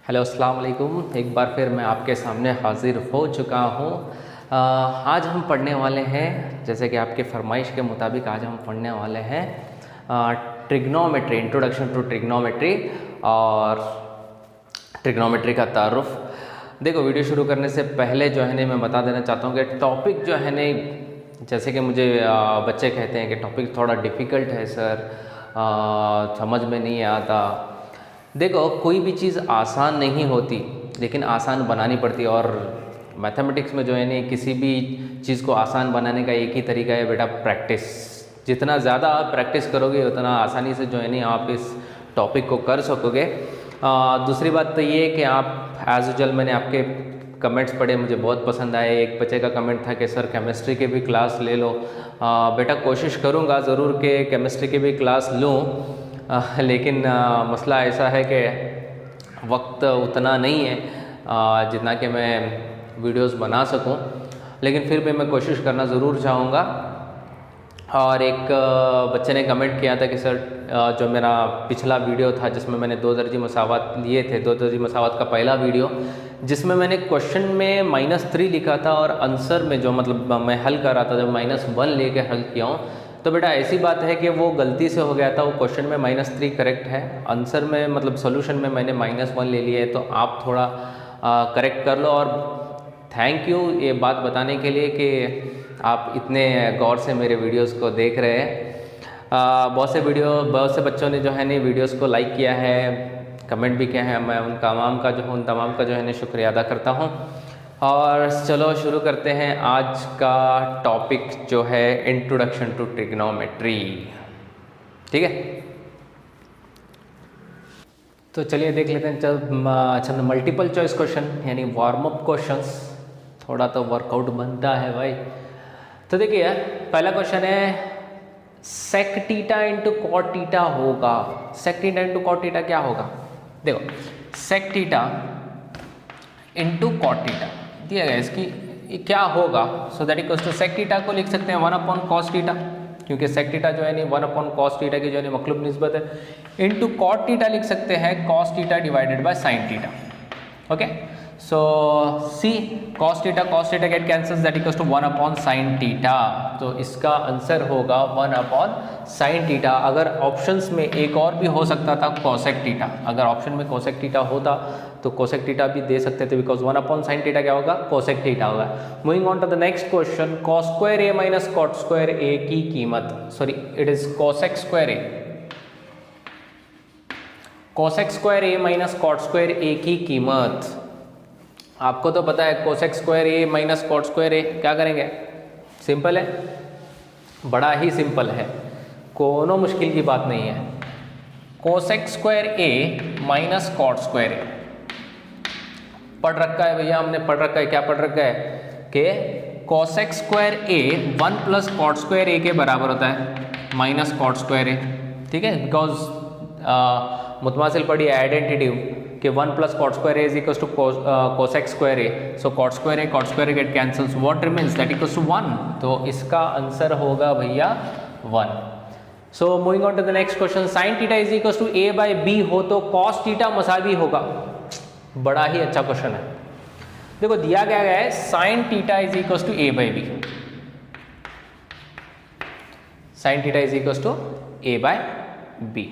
Hello अस्सलाम वालेकुम। एक बार फिर मैं आपके सामने हाज़िर हो चुका हूँ। आज हम पढ़ने वाले हैं, जैसे कि आपके फरमाइश के मुताबिक आज हम पढ़ने वाले हैं ट्रिग्नोमेट्री, इंट्रोडक्शन टू ट्रिग्नोमेट्री और ट्रिग्नोमेट्री का तारुफ। देखो, वीडियो शुरू करने से पहले जो है मैं बता देना चाहता हूँ कि टॉपिक जो है जैसे कि मुझे बच्चे कहते हैं कि टॉपिक थोड़ा डिफ़िकल्ट है सर, समझ में नहीं आता। देखो, कोई भी चीज़ आसान नहीं होती, लेकिन आसान बनानी पड़ती है। और मैथमेटिक्स में जो है किसी भी चीज़ को आसान बनाने का एक ही तरीका है बेटा, प्रैक्टिस। जितना ज़्यादा आप प्रैक्टिस करोगे उतना आसानी से जो है आप इस टॉपिक को कर सकोगे। दूसरी बात तो ये है कि आप एज यूजुअल, मैंने आपके कमेंट्स पढ़े, मुझे बहुत पसंद आए। एक बच्चे का कमेंट था कि सर केमिस्ट्री की भी क्लास ले लो। बेटा, कोशिश करूँगा ज़रूर कि केमिस्ट्री की भी क्लास लूँ, लेकिन मसला ऐसा है कि वक्त उतना नहीं है जितना कि मैं वीडियोस बना सकूं, लेकिन फिर भी मैं कोशिश करना ज़रूर चाहूँगा। और एक बच्चे ने कमेंट किया था कि सर, जो मेरा पिछला वीडियो था जिसमें मैंने दो दर्जी मसावत लिए थे, दो दर्जी मसावत का पहला वीडियो, जिसमें मैंने क्वेश्चन में -3 लिखा था और आंसर में जो मतलब मैं हल कर रहा था जब -1 लेके हल किया हूँ, तो बेटा ऐसी बात है कि वो गलती से हो गया था। वो क्वेश्चन में -3 करेक्ट है, आंसर में मतलब सॉल्यूशन में मैंने -1 ले लिया है, तो आप थोड़ा करेक्ट कर लो। और थैंक यू ये बात बताने के लिए कि आप इतने गौर से मेरे वीडियोस को देख रहे हैं। बहुत से बच्चों ने जो है वीडियोस को लाइक किया है, कमेंट भी किया है। मैं उन तमाम का जो है शुक्रिया अदा करता हूँ। और चलो शुरू करते हैं आज का टॉपिक जो है इंट्रोडक्शन टू ट्रिग्नोमेट्री। ठीक है, तो चलिए देख लेते हैं। अच्छा, मल्टीपल चॉइस क्वेश्चन यानी वार्म अप क्वेश्चंस, थोड़ा तो वर्कआउट बनता है भाई। तो देखिए, पहला क्वेश्चन है sec theta into cot theta होगा। Sec theta into cot theta क्या होगा? देखो, sec theta into cot theta दिया गया, इसकी क्या होगा? So that equals to sec theta को लिख सकते हैं 1/cos टीटा, क्योंकि सेक टीटा जो है 1/cos टीटा की जो है मखलूब निस्बत है। इंटू कॉट टीटा लिख सकते हैं cos theta divided by sin theta. Okay, so see cos theta get cancels, that equals to 1/sin theta. तो इसका आंसर होगा 1/sin टीटा। अगर ऑप्शंस में एक और भी हो सकता था cosec टीटा, अगर ऑप्शन में cosec टीटा होता तो cosec टीटा भी दे सकते थे, बिकॉज 1/sin टीटा क्या होगा? cosec टीटा होगा। Moving on to the next question, cos square A minus cot square A की कीमत, sorry it is cosec square A, cosec square A minus cot square A की कीमत। आपको तो पता है cosec square A minus cot square A क्या करेंगे? सिंपल है, बड़ा ही सिंपल है, कोनो मुश्किल की बात नहीं है। cosec square A minus cot square ए पढ़ रखा है भैया, हमने पढ़ रखा है। क्या पढ़ रखा है कि cosec स्क्वायर ए 1 प्लस cot स्क्वायर ए के बराबर होता है माइनस cot स्क्वायर ए। ठीक है, बिकॉज मुतमासिल पढ़ी आइडेंटिटिव कि 1 plus cot square A is equals to cosec square A. So cot square A get cancels, what remains? That equals to 1। तो इसका आंसर होगा भैया 1। So moving on to the next question, sin theta is equals to a by b हो तो cos theta मसावी होगा। बड़ा ही अच्छा question है। देखो, दिया गया है sin theta is equals to a by b, sin theta is equals to a by b।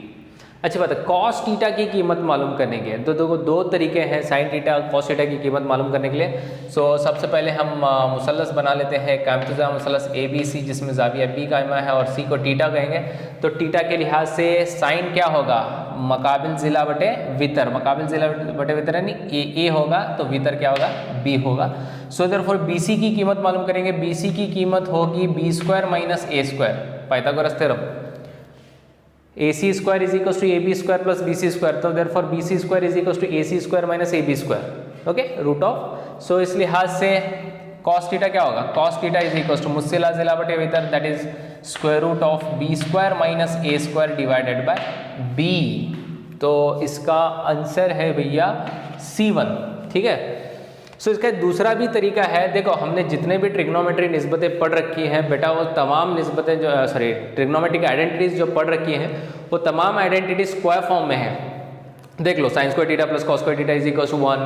अच्छी बात है, cos थीटा की कीमत मालूम करने के तो दो तरीके हैं sin थीटा और cos थीटा की कीमत मालूम करने के लिए। सो सबसे पहले हम मुसल्लस बना लेते हैं, कायमतुज़ा मुसल्लस ABC, जिसमें ज़ाविया B कायमा है और C को थीटा कहेंगे। तो थीटा के लिहाज से sin क्या होगा? मकाबिल ज़िला बटे वितर, मकाबिल ज़िला बटे वितर यानी A होगा, तो वितर क्या होगा? B होगा। सो देयरफॉर BC की कीमत मालूम करेंगे। BC की कीमत होगी B square minus A square, Pythagoras theorem. AC square is equals to AB square plus BC square, तो therefore BC square is equals to AC square minus AB square. Okay, root of. So इस लिहाज से cos theta क्या होगा? cos theta is equals to मुस्सिला ज़िला बटे वितर, that is square root of B square minus A square divided by B। तो इसका आंसर है भैया C1। ठीक है, सो इसका दूसरा भी तरीका है। देखो, हमने जितने भी ट्रिग्नोमेट्री निस्बतें पढ़ रखी हैं बेटा, वो तमाम निस्बतें जो ट्रिग्नोमेट्रिक आइडेंटिटीज जो पढ़ रखी हैं वो तमाम आइडेंटिटी स्क्वायर फॉर्म में है। देख लो sine square theta plus cos square theta is equal to 1,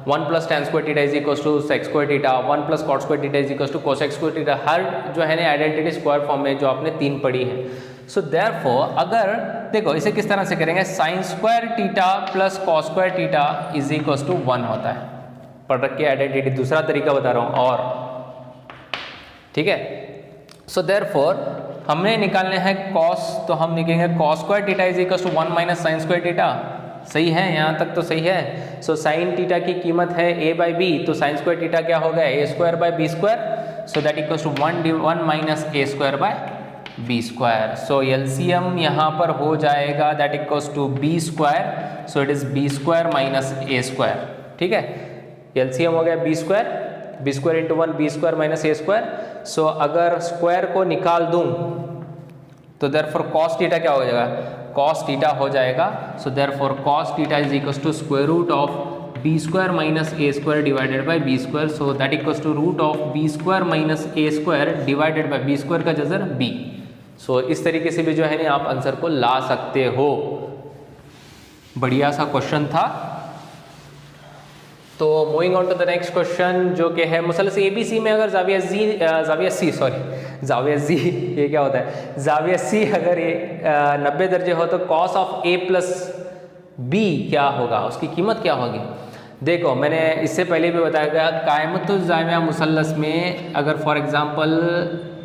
1 plus tan square theta is equal to sec square theta, 1 plus cot square theta is equal to cosec square theta. हर जो है ना identity square form में जो आपने 3 पढ़ी है। So therefore अगर देखो इसे किस तरह से करेंगे, sine square theta plus cos square theta is equal to 1 होता है। पढ़ रखी है आइडेंटिटी, दूसरा तरीका बता रहा हूँ और ठीक है। सो देयरफॉर हमने निकालने हैं कॉस, तो हम लिखेंगे cos square theta is equal to 1 minus sine square theta. सही है, यहाँ तक तो सही है। सो साइन थीटा की कीमत है a बाई बी, तो साइन स्क्वायर थीटा क्या हो गया, A square by B square. So that equal to 1 minus A square by B square. So LCM यहाँ पर हो जाएगा that equals to B square. So it is B square minus A square. ठीक है, LCM हो गया B square into 1 B square minus A square. So अगर square को निकाल दूं तो देयरफॉर कॉस थीटा क्या हो जाएगा, कॉस थीटा हो जाएगा। So therefore cos theta is equals to square root of B square minus A square divided by B square. So that equals to root of B square minus A square divided by B square का जजर B. सो इस तरीके से भी जो है ना आप आंसर को ला सकते हो। बढ़िया सा क्वेश्चन था। तो moving on to the next question जो कि है मुसलसल एबीसी में अगर जाविया जी ये क्या होता है, जाविया सी अगर ये 90 दर्जे हो तो cos of A plus B क्या होगा, उसकी कीमत क्या होगी। देखो मैंने इससे पहले भी बताया गया कायमतुल जाविया मुसल्लस में अगर फॉर एग्जांपल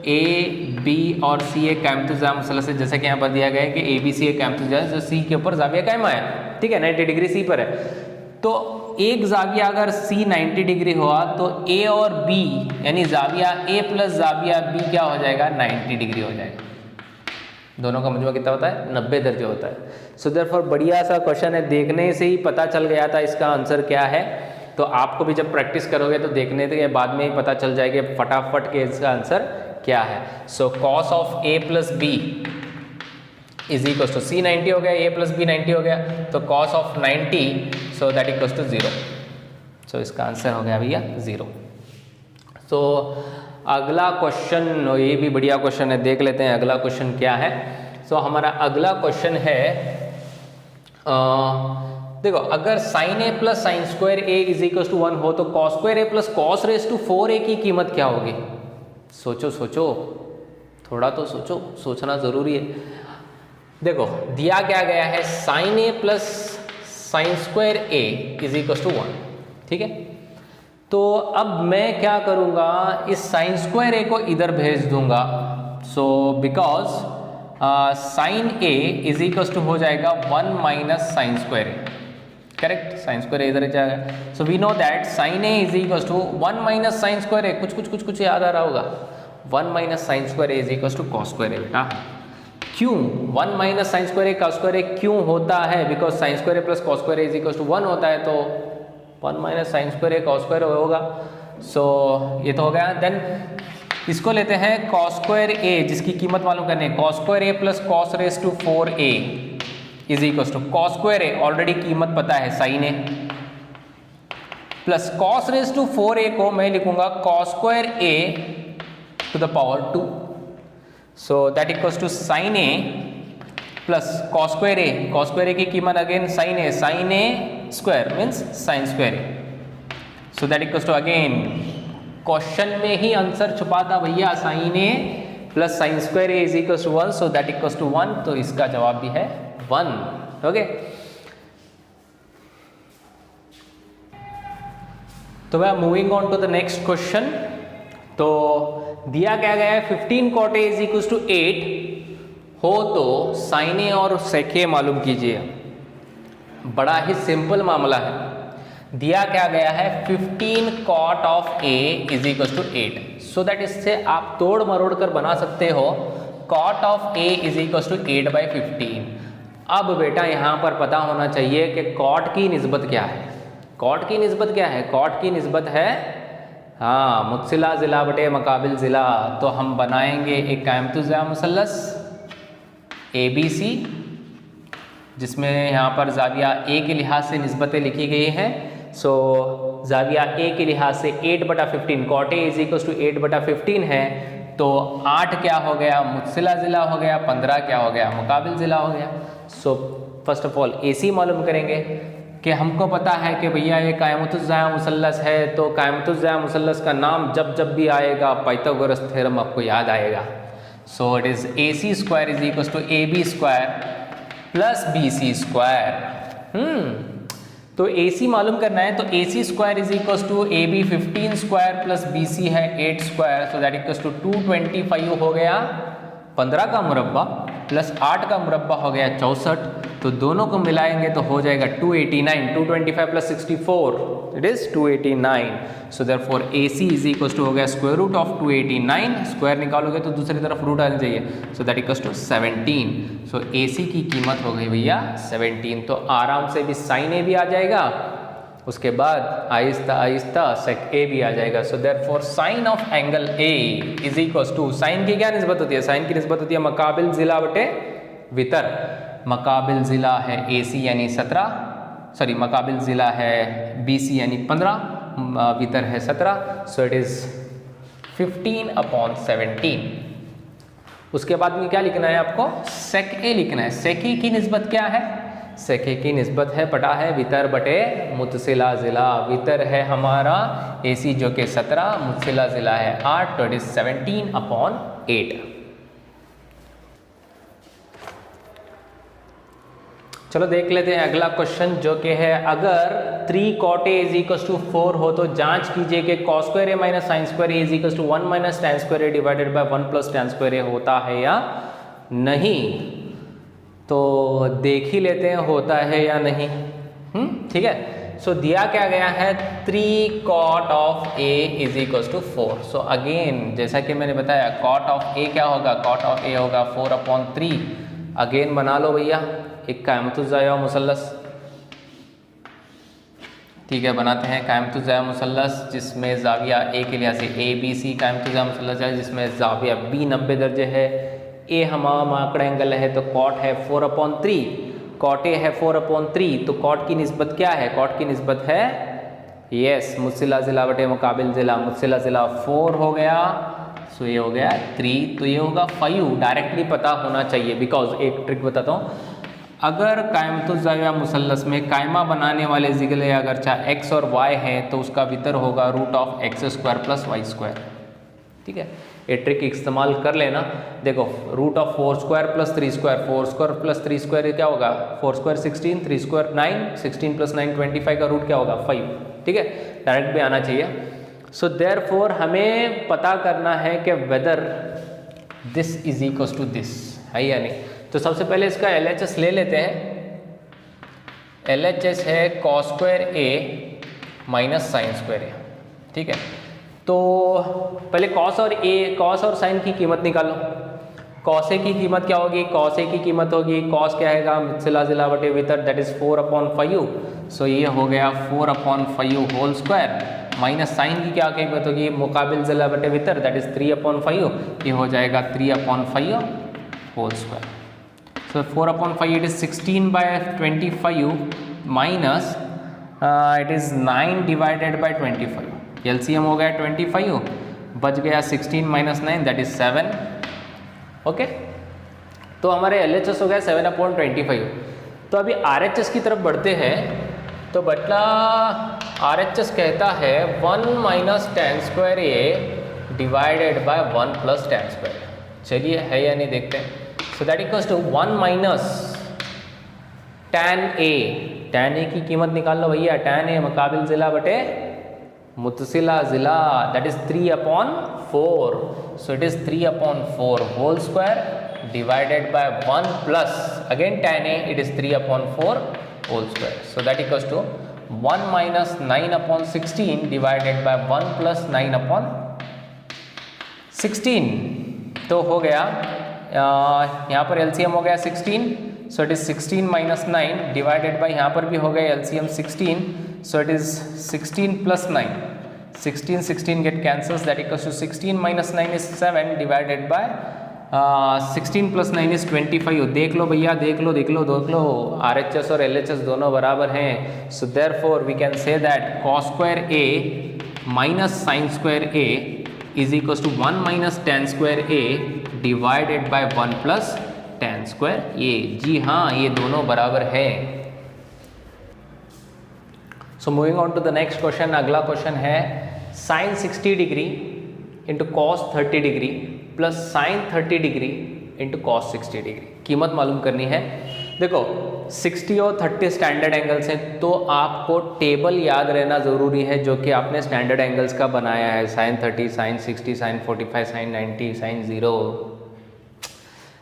ए बी और सी एक कायमतुल जाविया मुसल्लस है, जैसे कि यहाँ पर दिया गया है कि ए बी सी एक कायमतुल जाविया जो सी के ऊपर जाविया कायमा है, ठीक है 90 डिग्री सी पर है। तो एक जाविया अगर सी 90 डिग्री हुआ तो ए और बी यानी जाविया ए प्लस जाविया बी क्या हो जाएगा, 90 डिग्री हो जाएगा। दोनों का मजमा कितना होता है, 90 दर्जे होता है। सो देयरफॉर बढ़िया सा क्वेश्चन है, देखने से ही पता चल गया था इसका आंसर क्या है। तो आपको भी जब प्रैक्टिस करोगे तो देखने के बाद में ही पता चल जाएगा फटाफट के इसका आंसर क्या है। So cos of A plus B is equal to C 90 हो गया, ए प्लस बी 90 हो गया, तो cos of 90 so that equals to 0। So इसका आंसर हो गया भैया 0। तो अगला क्वेश्चन, ये भी बढ़िया क्वेश्चन है, देख लेते हैं अगला क्वेश्चन क्या है। सो हमारा अगला क्वेश्चन है देखो अगर sine A plus sine square A is equal to 1 हो तो cos square A plus cos raise to 4a की कीमत क्या होगी। सोचो सोचो, थोड़ा तो सोचो, सोचना जरूरी है। देखो दिया क्या गया है, sine A plus sine square A is equal to 1, ठीक है। तो अब मैं क्या करूँगा, इस साइन स्क्वायर ए को इधर भेज दूंगा। So because sine A is equal to हो जाएगा 1 minus sine square A, correct. Sine square A इधर जाएगा। So we know that sine A is equal to 1 minus sine square A, कुछ याद आ रहा होगा। 1 minus sine square A is equal to cos square A. बेटा क्यों 1 minus sine square A cos square A क्यों होता है, because sine square A plus cos square A is equal to 1 होता है, तो 1 minus sine square A cos square होगा। So ये तो हो गया। देन इसको लेते हैं कॉस स्क्वायर ए, जिसकी कीमत मालूम करनी है। Cos square A plus cos raise to 4a is equal to cos square A already कीमत पता है sine A, plus cos raise to 4a को मैं लिखूंगा cos square A to the power 2। So that equals to sine A plus cos square A, cos square A की कीमत again sine A square means sine square A. So that equals to again question में ही answer छुपा था भैया, sine A plus sine square A is equals to 1। So that equals to 1, तो इसका जवाब भी है 1। ओके, तो वह moving on to the next question. तो दिया क्या गया है 15 cot a is equal to 8 हो तो साइन ए और सेक ए मालूम कीजिए। बड़ा ही सिंपल मामला है। दिया क्या गया है 15 cot of a is equal to 8। So that इससे आप तोड़ मरोड़ कर बना सकते हो cot of a is equal to 8/15। अब बेटा यहाँ पर पता होना चाहिए कि cot की निस्बत क्या है। cot की निस्बत क्या है, cot की निस्बत है हाँ मुत्सिला ज़िला बटे मकाबिल ज़िला। तो हम बनाएंगे एक कायमतुल ज़िला मुसल्लस ABC, जिसमें यहाँ पर जाविया A के लिहाज से निस्बतें लिखी गई हैं। सो जाविया A के लिहाज से 8/15 cot A is equal to 8/15 है, तो 8 क्या हो गया मुत्सिला ज़िला हो गया, 15 क्या हो गया मुकाबिल ज़िला हो गया। So first of all AC मालूम करेंगे कि हमको पता है कि भैया ये कायमतुज़्ज़ाया मुसल्लस है, तो कायमतुज़्ज़ाया मुसल्लस का नाम जब जब भी आएगा पाइथागोरस थ्योरम आपको याद आएगा। So it is AC square is equal to AB square plus BC square. तो AC मालूम करना है तो AC square is equal to AB 15 square plus BC है 8 square, so that equal to 225 हो गया 15 का मुरब्बा प्लस 8 का मुरब्बा हो गया 64, तो दोनों को मिलाएंगे तो हो जाएगा 289, 225 plus 64 it is 289। So therefore AC is equal to हो गया स्क्वायर रूट ऑफ 289, स्क्वायर निकालोगे तो दूसरी तरफ रूट आना चाहिए, so that equal to 17। So AC की कीमत हो गई भैया 17, तो आराम से भी साइन A भी आ जाएगा, उसके बाद आहिस्ता आहिस्ता सेक A भी आ जाएगा। So therefore sine of angle A is equal to, sine की क्या निस्बत होती है, साइन की निस्बत होती है मकाबिल ज़िला बटे वितर। मकाबिल ज़िला है AC यानी 17, सॉरी मकाबिल ज़िला है BC यानी 15, वितर है 17, सो इट इज़ 15/17। उसके बाद में क्या लिखना है आपको, सेक A लिखना है। सेक A की निस्बत क्या है, सेक A की निस्बत है पटा है वितर बटे मुतसिला ज़िला। वितर है हमारा AC जो कि 17, मुतसिला ज़िला है 8, तो इट इज़ 17/8। चलो देख लेते हैं अगला क्वेश्चन जो कि है, अगर 3 cot A is equal to 4 हो तो जांच कीजिए कि cos square A minus sine square A is equal to 1 minus tan square A divided by 1 plus tan square A होता है या नहीं। तो देख ही लेते हैं होता है या नहीं। ठीक है, सो दिया क्या गया है, 3 cot of A is equal to 4। So again जैसा कि मैंने बताया cot ऑफ A क्या होगा, cot ऑफ A होगा 4/3। अगेन बना लो भैया एक कायमतुज़्ज़ाया मुसल्लस। ठीक है, बनाते हैं कायमतुज़्ज़ाया मुसल्लस जिसमें ज़ाविया A के लिहाज से ABC कायमतुज़्ज़ाया मुसल्लस है, जिसमें ज़ाविया B 90 दर्जे है, A हमारा माकड़ एंगल है, तो cot है 4/3, cot A है 4/3, तो cot की निस्बत क्या है, cot की निस्बत है यस मुतसिला ज़िला बटे मुकाबिल ज़िला, मुतसिला ज़िला 4 हो गया, सो ये हो गया 3, तो ये होगा 5, डायरेक्टली पता होना चाहिए। बिकॉज एक ट्रिक बताता हूँ, अगर कायमतुज़्ज़ाया मुसल्लस में कायमा बनाने वाले ज़िगले अगर चाहे x और y है तो उसका वितर होगा root of x square plus y square. ठीक है, ये ट्रिक इस्तेमाल कर लेना। देखो root of 4 square plus 3 square, 4 square plus 3 square क्या होगा, 4 स्क्वायर 16, 3 स्क्वायर 9, 16 प्लस 9 25 का रूट क्या होगा 5। ठीक है, डायरेक्ट भी आना चाहिए। सो देयरफॉर हमें पता करना है कि whether this is equal to this है या नहीं। तो सबसे पहले इसका LHS ले लेते हैं। LHS है cos square A minus sine square A। ठीक है, तो पहले cos और sin की कीमत निकालो। cos A की कीमत क्या होगी, cos A की कीमत होगी, cos क्या है मुतसिला ज़िला बटे वितर, दैट इज 4/5। सो ये हो गया 4/5 होल स्क्वायर, माइनस साइन की क्या कीमत होगी, मुकाबिल ज़िला बटे वितर, दैट इज 3/5, ये हो जाएगा 3/5 whole square. So 4/5 it is 16/25 minus it is 9 divided by 25, LCM हो गया 25, बच गया 16 minus 9 that is 7। ओके, तो हमारे LHS हो गया 7/25। तो अभी RHS की तरफ बढ़ते हैं, तो बटला RHS कहता है 1 minus tan square A divided by 1 plus tan square. चलिए है या नहीं देखते हैं। So that equals to 1 minus tan A, tan A की कीमत निकाल लो भैया, tan A मुकाबिल ज़िला बटे मुतसिला ज़िला, that is 3/4, so it is 3/4 whole square divided by 1 plus again tan A, it is 3/4 whole square, so that equals to 1 minus 9/16 divided by 1 plus 9/16। तो हो गया यहाँ पर LCM हो गया 16, so it is 16 minus 9 divided by यहाँ पर भी हो गया LCM 16, so it is 16 plus 9, 16 get cancels, that equals to 16 minus 9 is 7 divided by 16 plus 9 is 25। देख लो भैया, देख लो RHS और LHS दोनों बराबर हैं। So therefore we can say that cos square A minus sine square A is equals to 1 minus tan square A divided by 1 plus tan square A. जी हाँ, ये दोनों बराबर है। So moving on to the next question. अगला question है sin 60 degree into cos 30 degree plus sin 30 degree into cos 60 degree. कीमत मालूम करनी है। देखो 60 और 30 स्टैंडर्ड एंगल्स हैं, तो आपको टेबल याद रहना ज़रूरी है जो कि आपने स्टैंडर्ड एंगल्स का बनाया है। sin 30, sin 60, sin 45, sin 90, sin 0,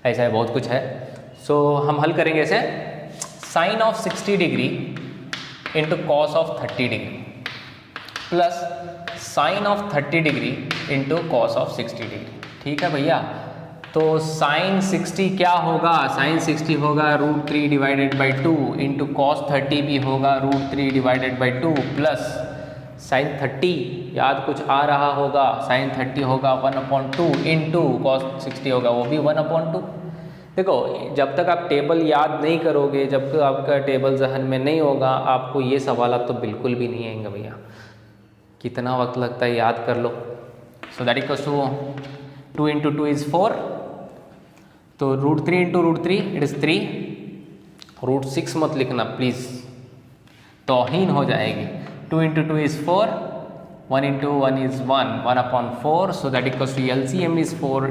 ऐसा है, बहुत कुछ है। सो हम हल करेंगे इसे। sin of 60 degree into cos of 30 degree plus sin of 30 degree into cos of 60 degree. ठीक है भैया, तो sin 60 क्या होगा? sin 60 होगा √3 डिवाइडेड बाई 2 इंटू कॉस 30 भी होगा √3 डिवाइडेड बाई 2 प्लस sin 30 याद कुछ आ रहा होगा, sin 30 होगा 1/2 इंटू कॉस 60 होगा वो भी 1/2। देखो जब तक आप टेबल याद नहीं करोगे, जब तक आपका टेबल जहन में नहीं होगा, आपको ये सवाल तो बिल्कुल भी नहीं आएंगे भैया। कितना वक्त लगता है, याद कर लो। So that equals to 2 into 2 is 4, तो √3 इंटू √3 इट इज़ 3, √6 मत लिखना प्लीज़, तौहीन हो जाएगी। 2 into 2 is 4, 1 into 1 is 1, 1/4, so that equals to LCM is 4,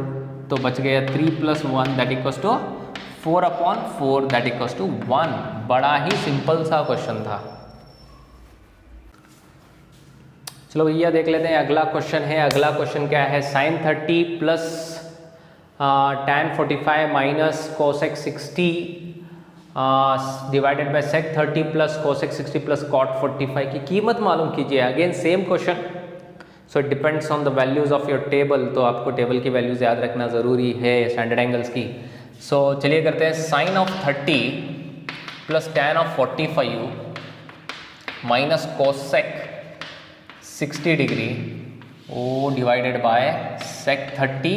तो बच गया 3 + 1 that equals to 4/4 that equals to 1। बड़ा ही सिंपल सा क्वेश्चन था। चलो भैया देख लेते हैं अगला क्वेश्चन है। अगला क्वेश्चन क्या है? sin 30 plus tan 45 minus cosec 60 divided by sec 30 plus cosec 60 plus cot 45 की कीमत मालूम कीजिए। Again same question, so it depends on the values of your table, तो आपको टेबल की वैल्यूज़ याद रखना ज़रूरी है स्टैंडर्ड एंगल्स की। सो चलिए करते हैं। sin of 30 plus tan of 45 minus cosec 60 degree ओ divided by sec 30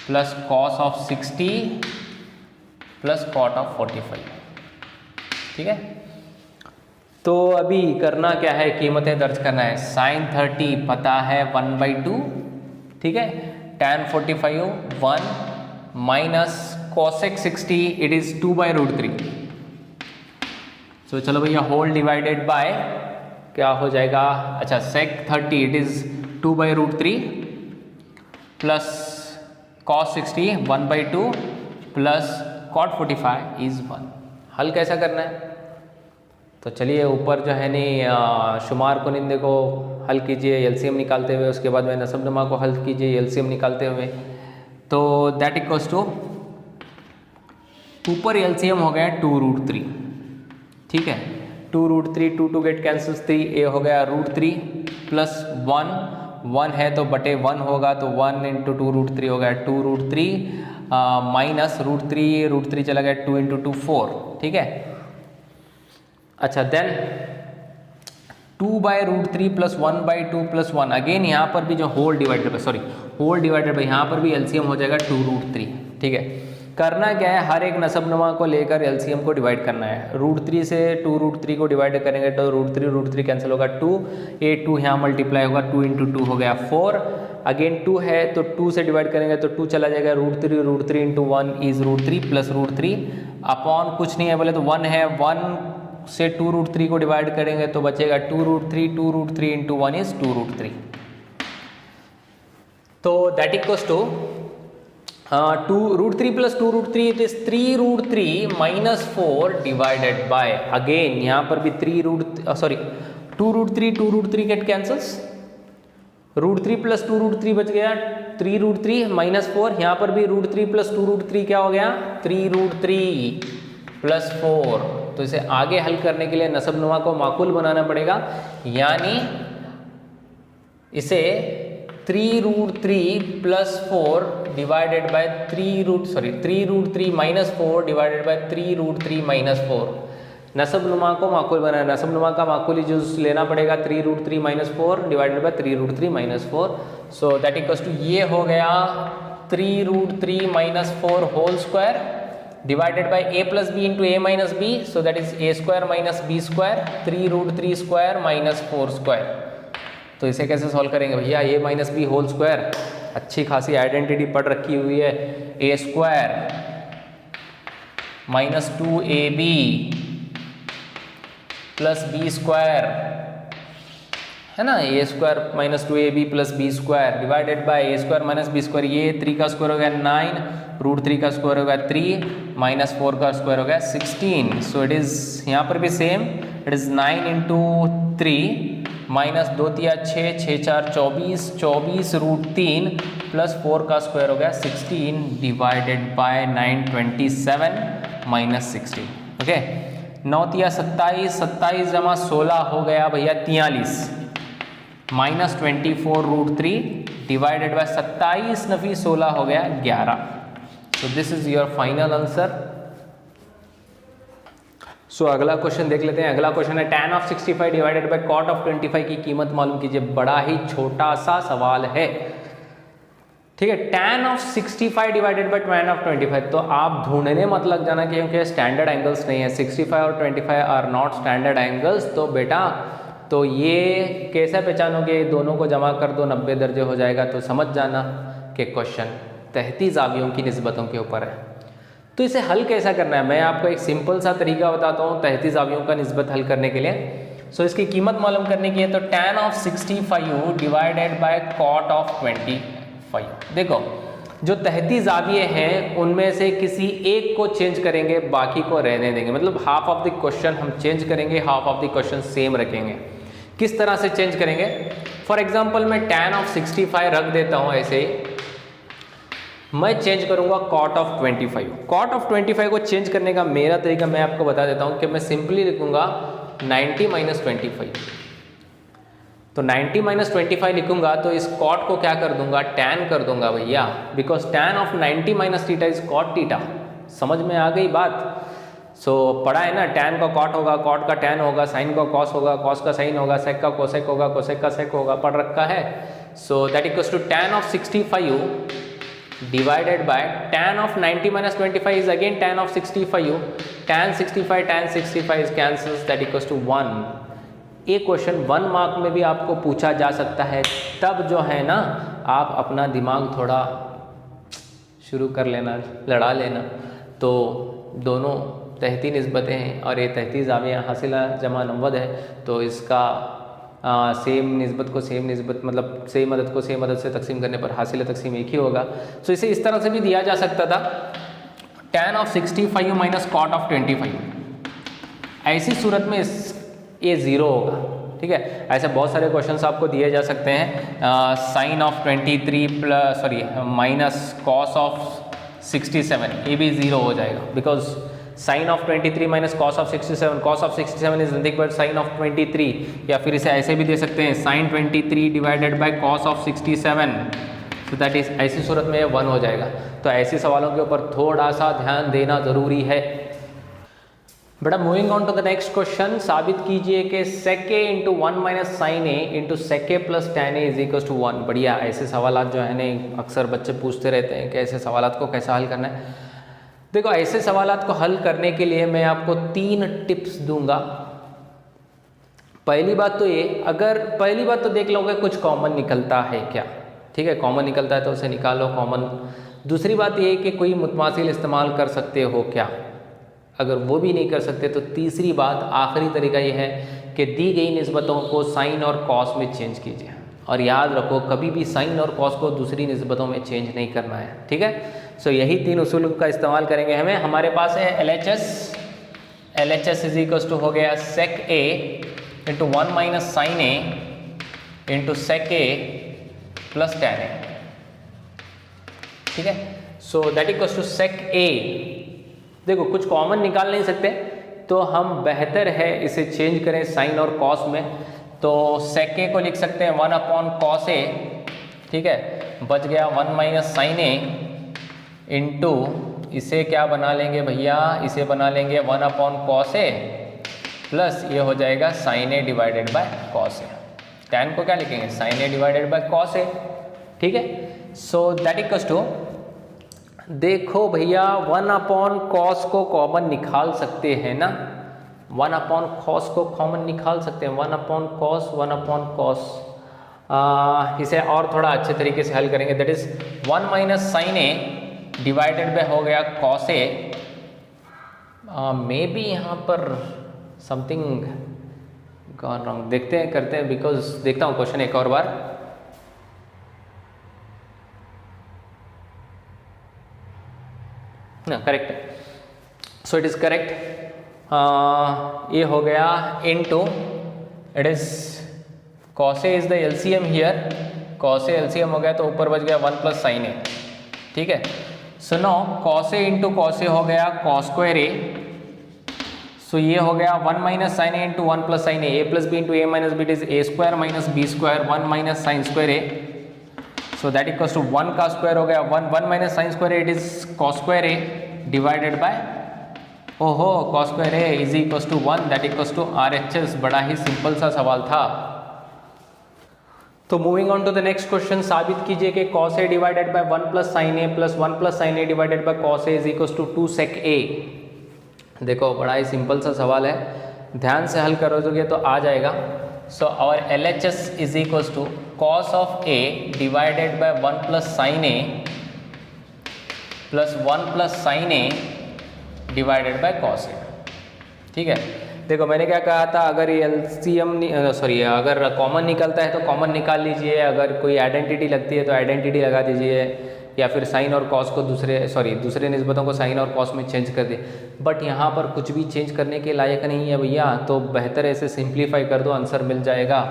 plus cos of 60 plus cot of 45। ठीक है, तो अभी करना क्या है, कीमतें दर्ज करना है। sin 30 पता है 1/2, ठीक है, tan 45 1 minus cosec 60 it is 2/√3। सो चलो भैया होल डिवाइडेड बाय क्या हो जाएगा? अच्छा sec 30 it is 2/√3 plus cos 60 1/2 plus cot 45 is 1। हल कैसा करना है? तो चलिए ऊपर जो है नहीं शुमार कुनिंदे को हल कीजिए LCM निकालते हुए, उसके बाद में नसब नमा को हल कीजिए LCM निकालते हुए। तो दैट इक्वल्स टू ऊपर LCM हो गया 2√3, ठीक है, 2√3 2 गेट कैंसिल्स 3, ए हो गया √3 प्लस 1 है तो बटे 1 होगा, तो 1 इंटू 2√3 हो गया 2√3 माइनस √3 चला गया 2 इंटू 2 4, ठीक है। अच्छा देन 2/√3 प्लस 1/2 प्लस 1, अगेन यहाँ पर भी जो होल डिवाइडेड बाई यहाँ पर भी LCM हो जाएगा 2√3, ठीक है। करना क्या है, हर एक नसब नुमा को लेकर LCM को डिवाइड करना है। √3 से 2√3 को डिवाइड करेंगे तो √3 कैंसिल होगा 2, ये 2 यहाँ मल्टीप्लाई होगा, 2 इंटू 2 हो गया 4, अगेन 2 है तो 2 से डिवाइड करेंगे तो 2 चला जाएगा, √3 इंटू 1 इज़ √3 प्लस √3 अपॉन कुछ नहीं है बोले तो 1 है, 1 से 2√3 को डिवाइड करेंगे तो बचेगा 2√3 इंटू 1 इज़ 2√3। तो that equals to 2√3 plus 2√3 it is 3√3 minus 4 divided by, again यहाँ पर भी 2√3 गेट कैंसल्स, √3 प्लस 2√3 बच गया 3√3 माइनस 4, यहाँ पर भी √3 प्लस 2√3 क्या हो गया 3√3 प्लस 4। तो इसे आगे हल करने के लिए नसब नुमा को माकूल बनाना पड़ेगा, यानी इसे 3√3 plus 4 divided by 3√3 minus 4 divided by 3√3 minus 4। नसब नुमा को माकूल बनाना, नसब नुमा का माकूली जुज़ लेना पड़ेगा 3√3 minus 4 divided by 3√3 minus 4। So that equals to ये हो गया 3√3 minus 4 whole square divided by a plus B into a minus b, so that is a square minus B square 3√3 square minus 4 square. तो इसे कैसे solve करेंगे भैया, a minus b whole square, अच्छी खासी आइडेंटिटी पढ़ रखी हुई है, a square minus 2ab plus B square, है ना, A square minus 2ab plus B square divided by A square minus B square, ये 3 का स्क्वायर हो गया 9, √3 का स्क्वायर हो गया 3, माइनस 4 का स्क्वायर हो गया 16। सो इट इज़ यहाँ पर भी same, it is 9 into 3 minus 2 तिया 6, 6 4 24, 24 √3 प्लस 4 का स्क्वायर हो गया 16 डिवाइडेड बाय 927 माइनस 16। ओके, 9 तिया 27, 27 जमा 16 हो गया भैया 43, माइनस 24 √3 डिवाइडेड बाय 27 नफी 16 हो गया 11। So this is your final answer. So अगला क्वेश्चन देख लेते हैं। अगला क्वेश्चन है tan of 65 divided by cot of 25 की कीमत मालूम कीजिए। बड़ा ही छोटा सा सवाल है, ठीक है। tan of 65 divided bye tan of 25, तो आप ढूंढने मत लग जाना क्योंकि स्टैंडर्ड एंगल्स नहीं है, 65 और 25 आर नॉट स्टैंडर्ड एंगल्स। तो बेटा तो ये कैसे पहचानोगे, दोनों को जमा कर दो 90 दर्जे हो जाएगा। तो समझ जाना कि क्वेश्चन तहती ज़ावियों की निस्बतों के ऊपर है। तो इसे हल कैसा करना है, मैं आपको एक सिंपल सा तरीका बताता हूँ तहती ज़ावियों का निस्बत हल करने के लिए। सो इसकी कीमत मालूम करने की है, तो tan of 65 divided by cot of 25। देखो जो तहती ज़ाविये हैं उनमें से किसी एक को चेंज करेंगे, बाकी को रहने देंगे। मतलब हाफ ऑफ द क्वेश्चन हम चेंज करेंगे, half of the question same रखेंगे। किस तरह से चेंज करेंगे, फॉर एग्जाम्पल मैं tan ऑफ 65 रख देता हूँ ऐसे, मैं चेंज करूंगा cot ऑफ 25। cot ऑफ 25 को चेंज करने का मेरा तरीका मैं आपको बता देता हूं कि मैं सिंपली लिखूंगा 90 माइनस 25। तो 90 माइनस 25 लिखूंगा तो इस cot को क्या कर दूंगा, tan कर दूंगा भैया, because tan of 90 minus theta is cot theta. समझ में आ गई बात। सो पढ़ा है ना, tan का cot होगा, cot का tan होगा, sin का cos होगा, cos का sin होगा, sec का cosec होगा, cosec का sec होगा, पढ़ रखा है। So that equals to tan of 65 divided by tan of 90 minus 25 is again tan of 65, tan 65 is cancels, that equals to 1। एक क्वेश्चन 1 मार्क में भी आपको पूछा जा सकता है, तब जो है ना आप अपना दिमाग थोड़ा शुरू कर लेना, लड़ा लेना। तो दोनों तहती निस्बतें हैं और ये तहती ज़ाविया हासिला जमा नंवद है, तो इसका सेम निस्बत को सेम निस्बत मतलब सेम अदद को सेम अदद से तकसीम करने पर हासिल तकसीम एक ही होगा। सो इसे इस तरह से भी दिया जा सकता था, tan of 65 minus cot of 25। ऐसी सूरत में ये 0 होगा, ठीक है। ऐसे बहुत सारे क्वेश्चंस आपको दिए जा सकते हैं। sin of 23 plus minus cos of 67, ये भी 0 हो जाएगा, because sin of 23 minus cos of 67, cos of 67 is nothing but sin of 23। या फिर इसे ऐसे भी दे सकते हैं sin 23 divided by cos of 67, तो दैट इज, ऐसी सूरत में 1 हो जाएगा। तो ऐसे सवालों के ऊपर थोड़ा सा ध्यान देना ज़रूरी है। बेटा moving on to the next question, साबित कीजिए कि sec a into 1 minus sine a into sec a plus tan a is equal to 1। बढ़िया, ऐसे सवाल जो है ना अक्सर बच्चे पूछते रहते हैं कि ऐसे सवाल को कैसा हल करना है। देखो ऐसे सवालात को हल करने के लिए मैं आपको 3 टिप्स दूंगा। पहली बात तो ये, अगर पहली बात तो देख लोगे कुछ कॉमन निकलता है क्या, ठीक है, कॉमन निकलता है तो उसे निकालो कॉमन। दूसरी बात ये कि कोई मुतमासिल इस्तेमाल कर सकते हो क्या, अगर वो भी नहीं कर सकते तो तीसरी बात आखिरी तरीका ये है कि दी गई निस्बतों को साइन और कॉस में चेंज कीजिए। और याद रखो कभी भी साइन और कॉस को दूसरी निस्बतों में चेंज नहीं करना है, ठीक है। सो यही 3 उसूल का इस्तेमाल करेंगे हमें। हमारे पास है LHS इज इक्वल टू हो गया sec a into 1 minus sine a into sec a plus tan a, ठीक है। So that equal to sec a। देखो कुछ कॉमन निकाल नहीं सकते तो हम बेहतर है इसे चेंज करें साइन और कॉस में। तो sec a को लिख सकते हैं 1 अपॉन cos a, ठीक है, बच गया 1 माइनस साइन ए इंटू इसे क्या बना लेंगे भैया, इसे बना लेंगे 1 अपॉन cos a प्लस ये हो जाएगा sine a divided by cos a। tan को क्या लिखेंगे, sine a divided by cos a, ठीक है। सो दैट इक्वल्स टू, देखो भैया 1 अपॉन cos को कॉमन निकाल सकते हैं ना, 1 अपॉन cos को कॉमन निकाल सकते हैं, 1 अपॉन cos 1 अपॉन cos। इसे और थोड़ा अच्छे तरीके से हल करेंगे, that is 1 minus sine a divided by हो गया cos a मे बी यहाँ पर समथिंग गॉन रॉन्ग, देखते हैं करते हैं, बिकॉज देखता हूँ क्वेश्चन एक और बार। ना करेक्ट है, सो इट इज़ करेक्ट। ये हो गया into, it is cos A is the LCM here, cos A LCM हो गया तो ऊपर बच गया 1 प्लस साइन A, ठीक है। So no cos A into cos A हो गया cos स्क्वायर A, सो ये हो गया 1 minus sine A into 1 plus sine A plus B into A minus b, it is A square minus B square 1 minus sine square A, so that equals to 1 का square हो गया 1 minus sine square A, it is cos square A divided by ओहो cos square A is equals to 1, that equals to RHS। बड़ा ही simple सा सवाल था। तो moving on to the next question, साबित कीजिए कि cos A divided by 1 plus sine A plus 1 plus sine A divided by cos A is equals to 2 sec A। देखो बड़ा ही सिंपल सा सवाल है, ध्यान से हल करोगे तो आ जाएगा। So our LHS is equals to cos of A divided by 1 plus sine A plus 1 plus sine A divided by cos A, ठीक है। देखो मैंने क्या कहा था, अगर ये LCM अगर कॉमन निकलता है तो कॉमन निकाल लीजिए, अगर कोई आइडेंटिटी लगती है तो आइडेंटिटी लगा दीजिए, या फिर साइन और कॉस को दूसरे निस्बतों को साइन और कॉस में चेंज कर दे। बट यहाँ पर कुछ भी चेंज करने के लायक नहीं है भैया, तो बेहतर ऐसे सिंप्लीफाई कर दो, आंसर मिल जाएगा।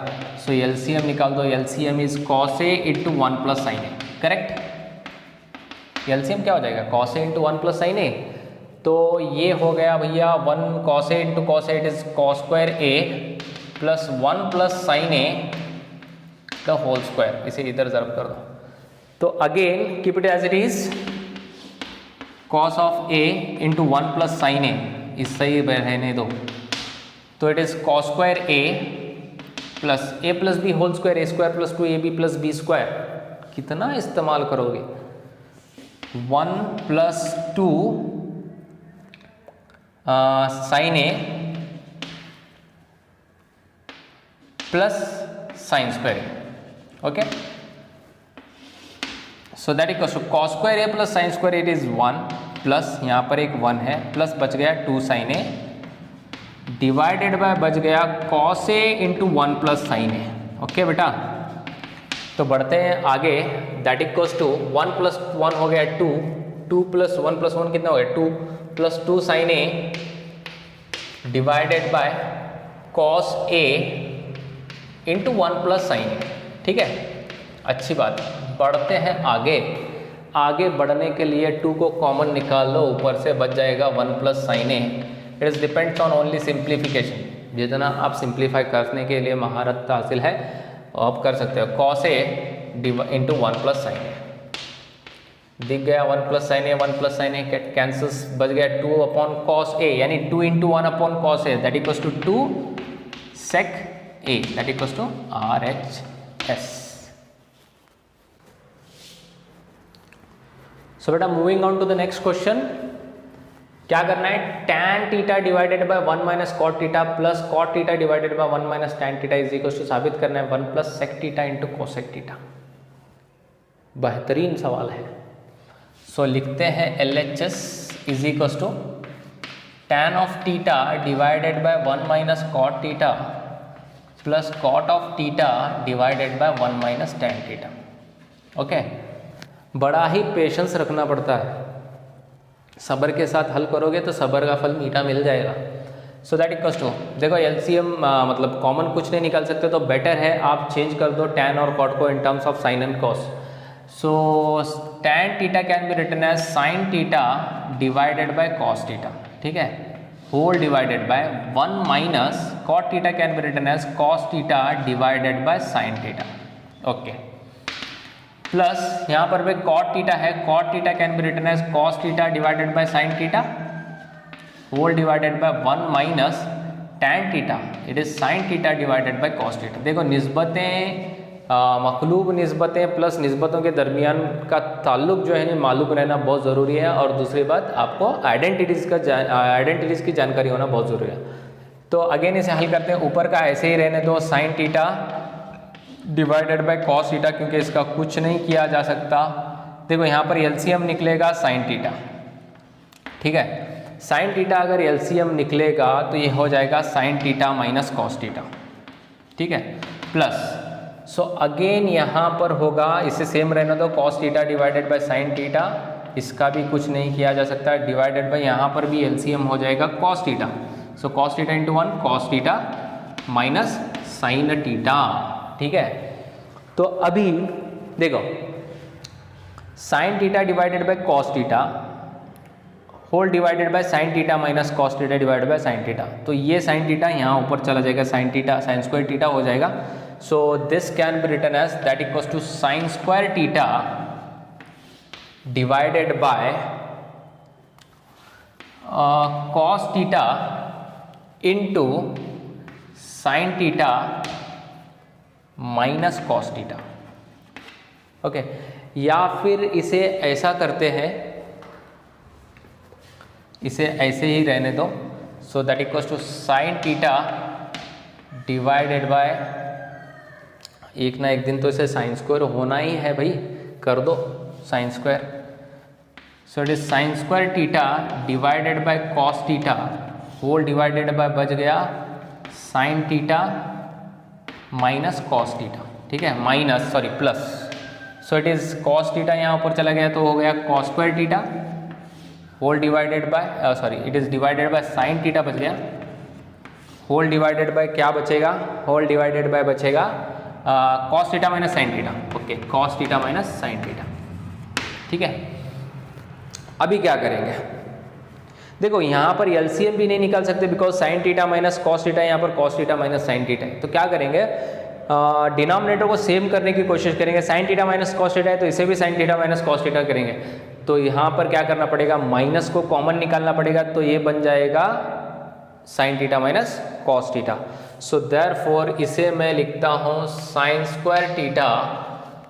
सो LCM निकाल दो, LCM is cos A into 1 plus sine A, correct. LCM क्या हो जाएगा cos A into 1 plus sine A, तो ये हो गया भैया 1 cos A into cos A, it is cos square A plus 1 plus sine A the whole square, इसे इधर ज़रूर कर दो। तो again keep it as it is, cos of A into 1 plus sine A, इस सही रहने दो, तो it is cos square A plus B whole square, A square plus 2AB plus B square. कितना इस्तेमाल करोगे, 1 plus 2 sine A plus sine square, okay. So that equals to cos square A plus sine square, it is 1 plus यहाँ पर एक 1 है, plus बच गया 2 sine A divided by बच गया cos A into 1 plus sine A, okay बेटा। तो बढ़ते हैं आगे, दैट इक्वल्स टू 1 प्लस 1 हो गया 2, 2 प्लस 1 प्लस 1 कितना हो गया 2 plus 2 sine A divided by cos A into 1 plus sine A, ठीक है। अच्छी बात, बढ़ते हैं आगे। आगे बढ़ने के लिए 2 को कॉमन निकाल लो, ऊपर से बच जाएगा 1 plus sine A। It is depends on only simplification, जितना आप सिंप्लीफाई करने के लिए महारत हासिल है आप कर सकते हो। cos A into 1 plus sine A दिख गया, 1 plus sine A 1 plus sine A cancels, बच गया 2 अपॉन cos A, यानी 2 into 1 upon cos A, that equals to 2 sec A, that equals to RHS। So बेटा moving on to the next question, क्या करना है, tan theta divided by 1 minus cot theta plus cot theta divided by 1 minus tan theta is equal to साबित करना है 1 plus sec theta into cosec theta. बेहतरीन सवाल है। सो लिखते हैं LHS is equal to tan of theta divided by 1 minus cot theta plus cot of theta divided by 1 minus tan theta, okay. बड़ा ही पेशेंस रखना पड़ता है, सब्र के साथ हल करोगे तो सब्र का फल मीठा मिल जाएगा। सो दैट इक्वल्स टू, देखो LCM मतलब कॉमन कुछ नहीं निकाल सकते, तो बेटर है आप चेंज कर दो tan और cot को in terms of sine and cos. So tan theta can be written as sine theta divided by cos theta, ठीक है, whole divided by 1 minus cot theta can be written as cos theta divided by sine theta, okay. Plus यहाँ पर भी cot theta है, cot theta can be written as cos theta divided by sin theta whole divided by 1 minus tan theta, it is sin theta divided by cos theta. देखो निस्बतें मखलूब निस्बतें plus निस्बतों के दरमियान का ताल्लुक जो है मालूम रहना बहुत ज़रूरी है, और दूसरी बात आपको आइडेंटिटीज़ की जानकारी होना बहुत ज़रूरी है। तो अगेन इसे हल करते हैं, ऊपर का ऐसे ही रहने दो, sin theta divided by cos theta, क्योंकि इसका कुछ नहीं किया जा सकता। देखो यहाँ पर LCM निकलेगा sin थीटा, ठीक है। साइन थीटा अगर एलसीएम निकलेगा तो ये हो जाएगा sine theta minus cos theta, ठीक है, प्लस सो अगेन यहाँ पर होगा, इसे सेम रहना दो, cos theta divided by sine theta, इसका भी कुछ नहीं किया जा सकता, डिवाइडेड बाय यहाँ पर भी एलसीएम हो जाएगा cos theta, so cos theta into 1 cos theta minus sine theta, ठीक है। तो अभी देखो sine theta divided by cos theta whole divided by sine theta minus cos theta divided by sine theta, तो ये साइन थीटा यहाँ ऊपर चला जाएगा, sine theta sine square theta हो जाएगा। So this can be written as that equals to sine square theta divided by cos theta into sign theta minus cos theta, okay. या फिर इसे ऐसा करते हैं, इसे ऐसे ही रहने दो, so that equals to sine theta divided by, एक ना एक दिन तो इसे साइन स्क्वायर होना ही है भाई, कर दो sine square, so it is sine square theta divided by cos theta whole divided by बच गया sine theta minus cos theta, ठीक है, minus sorry plus, so it is cos theta यहाँ ऊपर चला गया तो हो गया cos square theta whole divided by sorry it is divided by sine theta बच गया, होल डिवाइडेड बाय क्या बचेगा, होल डिवाइडेड बाय बचेगा cos theta minus sine theta, okay, cos theta minus sine theta, ठीक है। अभी क्या करेंगे, देखो यहाँ पर एलसीएम भी नहीं निकाल सकते because sign theta minus cos theta, यहाँ पर cos theta minus sine theta है, तो क्या करेंगे, डिनोमिनेटर को सेम करने की कोशिश करेंगे, sign theta minus cos theta है तो इसे भी sign theta minus cos theta करेंगे, तो यहाँ पर क्या करना पड़ेगा, माइनस को कॉमन निकालना पड़ेगा, तो ये बन जाएगा sine theta minus cos theta, so therefore इसे मैं लिखता हूँ sine square theta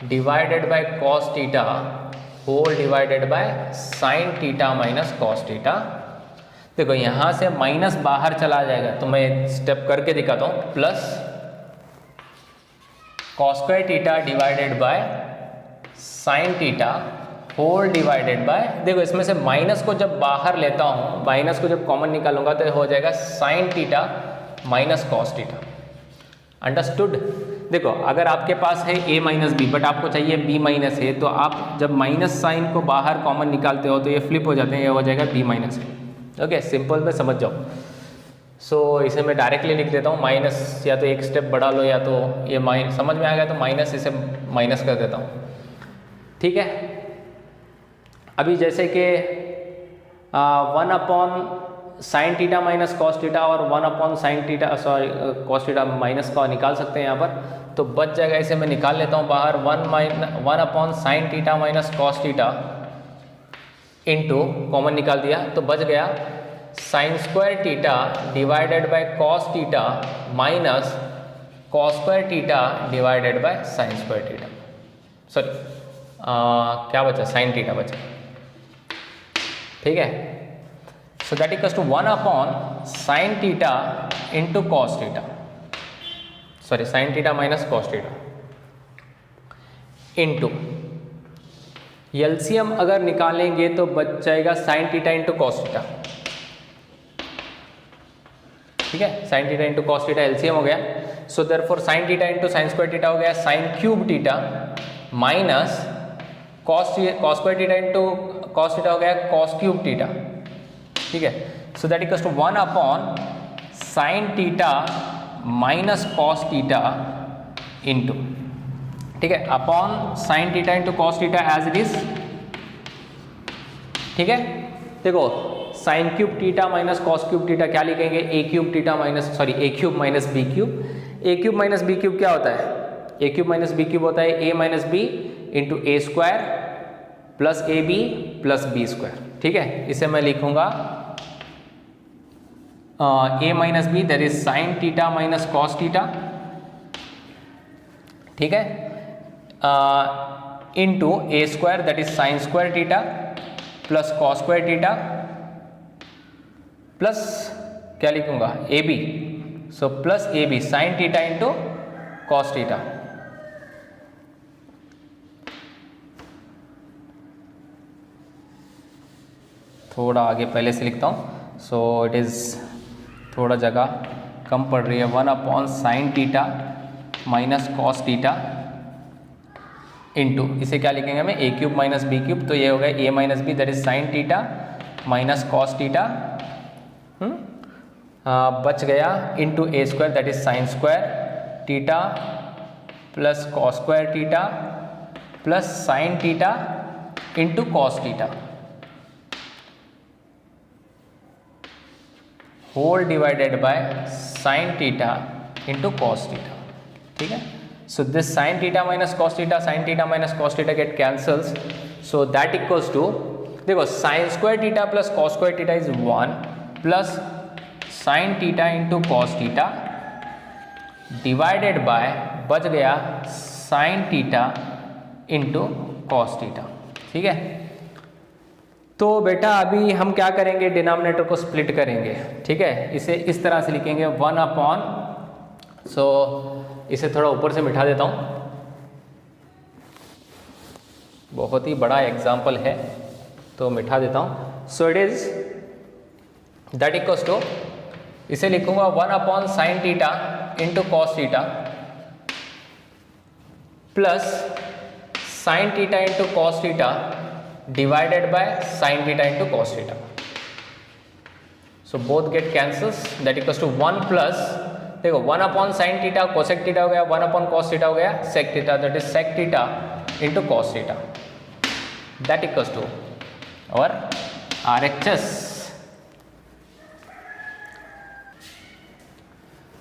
divided by cos theta whole divided by sine theta minus cos theta. देखो यहाँ से माइनस बाहर चला जाएगा तो मैं स्टेप करके दिखाता हूँ, plus cos square theta divided by sine theta whole divided by, देखो इसमें से माइनस को जब बाहर लेता हूँ, माइनस को जब कॉमन निकालूंगा तो हो जाएगा sine theta minus cos theta, understood. देखो अगर आपके पास है a माइनस बी बट आपको चाहिए b माइनस है, तो आप जब माइनस साइन को बाहर कॉमन निकालते हो तो ये फ्लिप हो जाते हैं, ये हो जाएगा b माइनस है, ओके, सिंपल में समझ जाओ। सो इसे मैं डायरेक्टली लिख देता हूँ, माइनस या तो एक स्टेप बढ़ा लो या तो ये समझ में आ गया तो माइनस, इसे माइनस कर देता हूँ, ठीक है। अभी जैसे कि 1 upon sine theta minus cos theta और 1 upon sine theta sorry cos theta minus का निकाल सकते हैं यहाँ पर, तो बच जाएगा, इसे मैं निकाल लेता हूँ बाहर, 1 upon sine theta minus cos theta into common निकाल दिया तो बच गया sine square theta divided by cos theta minus cos square theta divided by sine square theta, sorry क्या बचा, साइन थीटा बचा, ठीक है। So that equals to 1 upon sine theta into cos theta, sorry sine theta minus cos theta into LCM अगर निकालेंगे तो बच जाएगा sine theta into cos theta, ठीक है, sine theta into cos theta LCM हो गया, so therefore sine theta into sine square theta हो गया sine cube theta minus cos square theta into cos theta हो गया कॉस क्यूब थीटा, ठीक है। So that equals to 1 upon sine theta minus cos theta into, ठीक है, upon sine theta into cos theta as it is, ठीक है। देखो sine cube theta minus cos cube theta क्या लिखेंगे, A cube theta minus sorry A cube minus B cube, A cube minus B cube क्या होता है, A cube minus B cube होता है A minus B into A square plus A B plus B square, ठीक है। इसे मैं लिखूंगा A minus B that is sine theta minus cos theta, ठीक है, into A square that is sine square theta plus cos square theta plus क्या लिखूंगा a b, so plus A b sine theta into cos theta, थोड़ा आगे पहले से लिखता हूँ, सो इट इज़ थोड़ा जगह कम पड़ रही है, 1 upon sine theta minus cos theta into, इसे क्या लिखेंगे हमें, A cube minus B cube, तो ये हो गया A minus B that is sine theta minus cos theta, बच गया into A square that is sine square theta plus cos square theta plus sine theta into cos theta whole divided by sine theta into cos theta. ठीक है, so this sin theta minus cos theta get cancels, so that equals to, देखो sin square theta plus cos square theta is 1 plus sin theta into cos theta divided by, बच गया sin theta into cos theta। ठीक है, तो बेटा अभी हम क्या करेंगे, डिनोमिनेटर को स्प्लिट करेंगे। ठीक है, इसे इस तरह से लिखेंगे 1 अपॉन, सो इसे थोड़ा ऊपर से मिटा देता हूँ, बहुत ही बड़ा एग्जाम्पल है तो मिटा देता हूँ। So it is that equals to, इसे लिखूंगा 1 upon sine theta into cos theta plus sine theta into cos theta divided by sine theta into cos theta. So both get cancels, that equals to 1 plus, देखो 1 upon sine theta cosec theta हो गया, 1 upon cos theta हो गया sec theta, that is sec theta into cos theta, that equals to और RHS।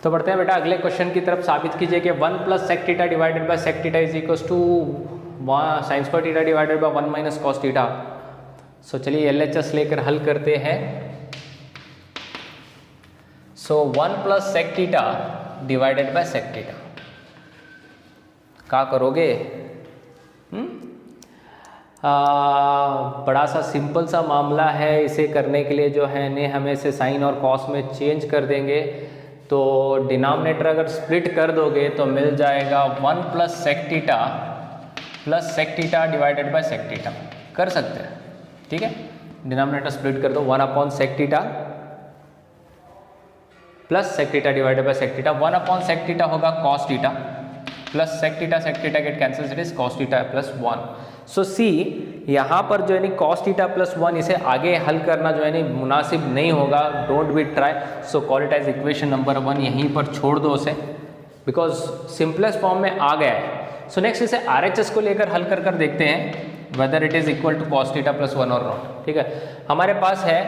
तो बढ़ते हैं बेटा अगले क्वेश्चन की तरफ। साबित कीजिए कि 1 plus sec theta divided by sec theta is equals to sine square theta divided by 1 minus cos theta. So चलिए LHS लेकर हल करते हैं। So 1 plus sec theta divided by sec theta, क्या करोगे? बड़ा सा सिंपल सा मामला है, इसे करने के लिए जो है ने हमें से साइन और कॉस में चेंज कर देंगे, तो डिनोमिनेटर अगर स्प्लिट कर दोगे तो मिल जाएगा 1 plus sec theta divided by sec theta, कर सकते हैं। ठीक है, डिनोमिनेटर स्प्लिट कर दो, 1 upon sec theta plus sec theta divided by sec theta, 1 upon sec theta होगा cos theta plus sec theta get cancels, it is cos theta plus 1। So see यहाँ पर जो है नी कॉस थीटा प्लस 1, इसे आगे हल करना जो है नी मुनासिब नहीं होगा, don't be try, so call it as equation number 1, यहीं पर छोड़ दो उसे, बिकॉज सिंपलेस्ट फॉर्म में आ गया है। सो नेक्स्ट इसे RHS को लेकर हल कर देखते हैं whether it is equal to cos theta plus 1 और नॉट। ठीक है, हमारे पास है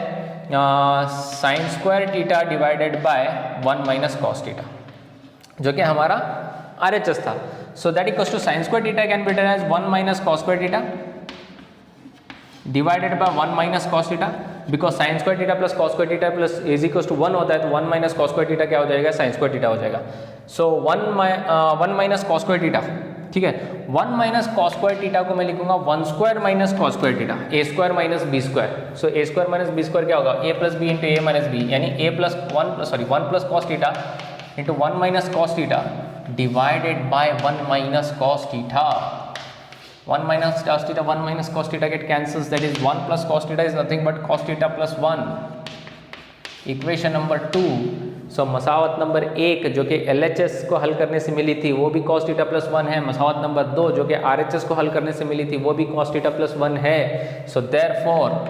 sine square theta divided by 1 minus cos theta, जो कि हमारा RHS था। So that equals to sine square theta can be written as 1 minus cos square theta divided by 1 minus cos theta, because sine square theta plus cos square theta plus is equals to 1 होता है, तो 1 minus cos square theta क्या हो जाएगा, sign square theta हो जाएगा। सो 1 minus cos square theta, ठीक है, 1 माइनस कॉस स्क्वायर थीटा को मैं लिखूंगा 1 square minus cos square theta, A square minus B square. So A square minus B square क्या होगा, A plus B into A minus B, यानी A plus 1 plus cos theta into 1 minus cos theta divided by 1 minus cos theta. 1 minus cos theta, 1 minus cos theta get cancels, that is 1 plus cos theta is nothing but cos theta plus 1. Equation number 2। So मसावत number 1 जो कि LHS को हल करने से मिली थी वो भी cos theta plus 1 है। मसावत नंबर 2 जो कि RHS को हल करने से मिली थी वो भी cos theta plus 1 है। सो देयरफॉर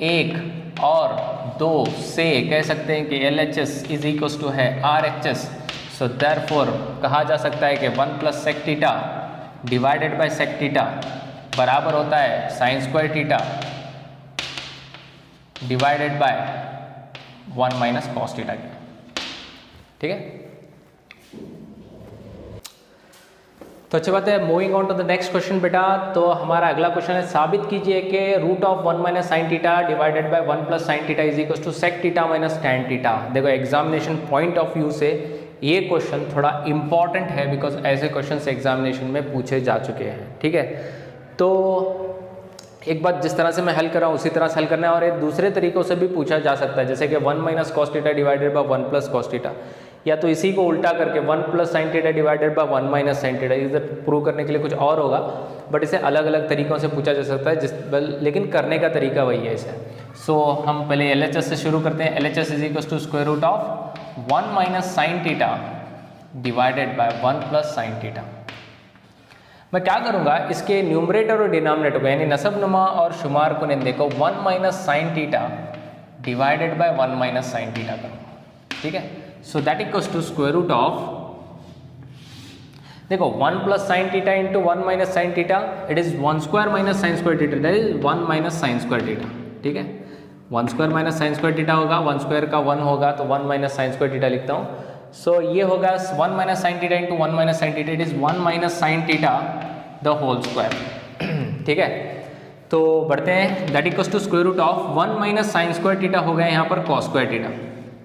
1 और 2 से कह सकते हैं कि LHS इज इक्वल्स टू है RHS। सो देयरफॉर कहा जा सकता है कि 1 plus sec theta divided by sec theta बराबर होता है sine square theta divided by 1 minus cos theta. ठीक है, तो अच्छी बात है। Moving on to the next question बेटा। तो हमारा अगला क्वेश्चन है, साबित कीजिए कि root of 1 minus sine theta divided by 1 plus sine theta is equal to sec theta minus tan theta. देखो एग्जामिनेशन पॉइंट ऑफ व्यू से ये क्वेश्चन थोड़ा इम्पॉर्टेंट है, बिकॉज ऐसे क्वेश्चन एग्जामिनेशन में पूछे जा चुके हैं। ठीक है, तो एक बात जिस तरह से मैं हल कर रहा हूँ उसी तरह से हल करना है, और ये दूसरे तरीकों से भी पूछा जा सकता है, जैसे कि 1 minus cos theta divided by 1 plus cos theta. या तो इसी को उल्टा करके 1 plus sine theta divided by 1 minus sine theta, इधर प्रूव करने के लिए कुछ और होगा, बट इसे अलग अलग तरीक़ों से पूछा जा सकता है लेकिन करने का तरीका वही है इसे। सो हम पहले LHS से शुरू करते हैं। LHS is equal to square root of 1 minus sine theta divided by 1 plus sine theta. मैं क्या करूँगा, इसके न्यूमरेटर और डिनोमिनेटर को यानी नसबनुमा और शुमार को नहीं देखो 1 minus sine theta divided by 1 minus sine theta करूँगा, ठीक है। So that equals to square root of, देखो 1 plus sine theta into 1 minus sine theta, it is 1 square minus sine square theta, that is 1 minus sine square theta, ठीक है। 1 square minus sine square theta होगा, 1 square का 1 होगा तो 1 minus sine square theta लिखता हूँ। सो ये होगा 1 minus sine theta into 1 minus sine theta, it is 1 minus sine theta the whole square, ठीक है। तो बढ़ते हैं, that equals to square root of 1 minus sine square theta हो गया यहाँ पर कॉस स्क्वायर थीटा,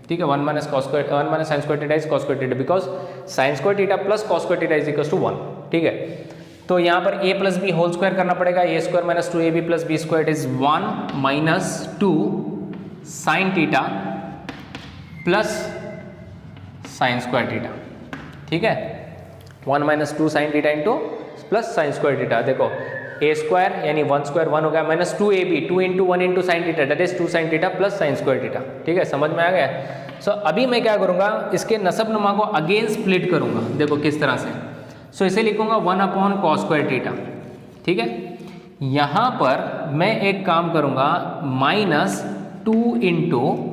ठीक है। 1 minus sine square theta is cos square theta, because sine square theta plus cos square theta is equals to 1, ठीक है। तो यहाँ पर a plus b whole square करना पड़ेगा, a square minus 2ab plus B square is 1 minus 2 sine theta plus sine square theta, ठीक है। 1 minus 2 sine theta into plus sine square theta, देखो a स्क्वायर यानी 1 स्क्वायर 1 हो गया minus 2ab 2 into 1 into sine theta, that is 2 sine theta plus sine square theta, ठीक है। समझ में आ गया। सो अभी मैं क्या करूँगा, इसके नसबनुमा को अगेन स्प्लिट करूँगा, देखो किस तरह से। सो इसे लिखूँगा 1 अपॉन कॉस स्क्वायर थीटा, ठीक है। यहाँ पर मैं एक काम करूँगा माइनस 2 इंटू,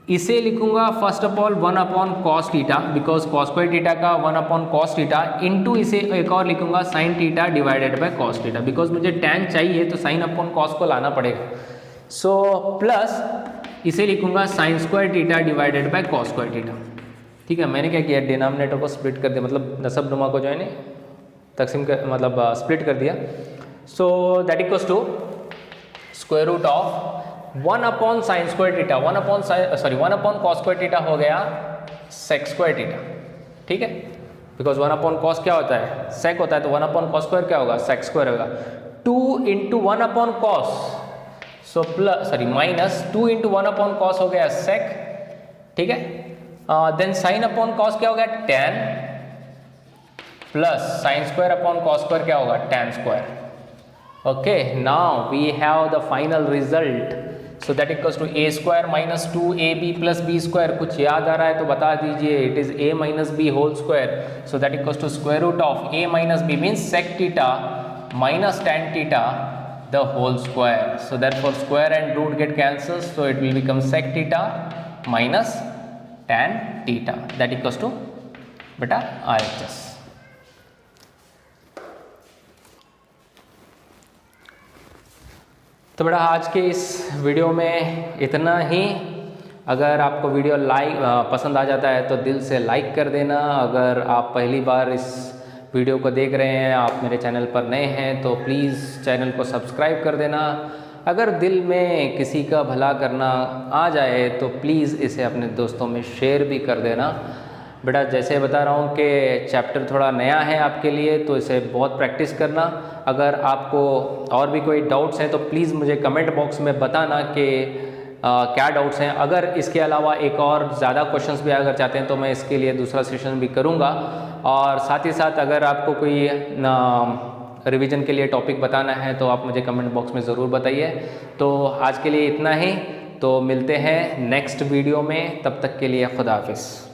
इसे लिखूंगा first of all 1 upon cos theta, because cos square theta का 1 अपॉन कॉस थीटा इंटू इसे एक और लिखूंगा sign theta divided by cos theta, because मुझे टैन चाहिए तो साइन अपॉन कॉस को लाना पड़ेगा। सो प्लस इसे लिखूंगा sign square theta divided by cos square theta, ठीक है। मैंने क्या किया, डिनोमिनेटर को स्प्लिट कर दिया, मतलब नसबनुमा को जो है ना तकसीम कर मतलब स्प्लिट कर दिया। So that equals to square root of 1 upon sine square theta, 1 upon cos square theta हो गया सेक स्क्वायर थीटा, ठीक है। बिकॉज 1 अपॉन कॉस क्या होता है, सेक होता है, तो 1 अपॉन कॉस स्क्वायर क्या होगा, सेक स्क्वायर होगा। 2 into 1 upon cos, so minus 2 into 1 upon cos हो गया सेक, ठीक है। देन साइन अपॉन कॉस क्या हो गया tan, plus sine square upon cos square क्या होगा tan square. Okay, now we have the final result. So that equals to a square minus 2ab plus B square, कुछ याद आ रहा है तो बता दीजिए, it is a minus b whole square. So that equals to square root of a minus b means sec theta minus tan theta the whole square. So therefore square and root get cancels, so it will become sec theta minus tan theta, that equals to beta RHS। तो बेटा आज के इस video में इतना ही। अगर आपको video पसंद आ जाता है तो दिल से लाइक कर देना। अगर आप पहली बार इस वीडियो को देख रहे हैं, आप मेरे चैनल पर नए हैं तो प्लीज़ चैनल को सब्सक्राइब कर देना। अगर दिल में किसी का भला करना आ जाए तो प्लीज़ इसे अपने दोस्तों में शेयर भी कर देना। बेटा जैसे बता रहा हूँ कि चैप्टर थोड़ा नया है आपके लिए, तो इसे बहुत प्रैक्टिस करना। अगर आपको और भी कोई डाउट्स हैं तो प्लीज़ मुझे कमेंट बॉक्स में बताना कि क्या डाउट्स हैं। अगर इसके अलावा एक और ज़्यादा क्वेश्चंस भी अगर चाहते हैं तो मैं इसके लिए दूसरा सेशन भी करूँगा। और साथ ही साथ अगर आपको कोई रिवीजन के लिए टॉपिक बताना है तो आप मुझे कमेंट बॉक्स में ज़रूर बताइए। तो आज के लिए इतना ही, तो मिलते हैं नेक्स्ट वीडियो में, तब तक के लिए खुदा हाफिज़।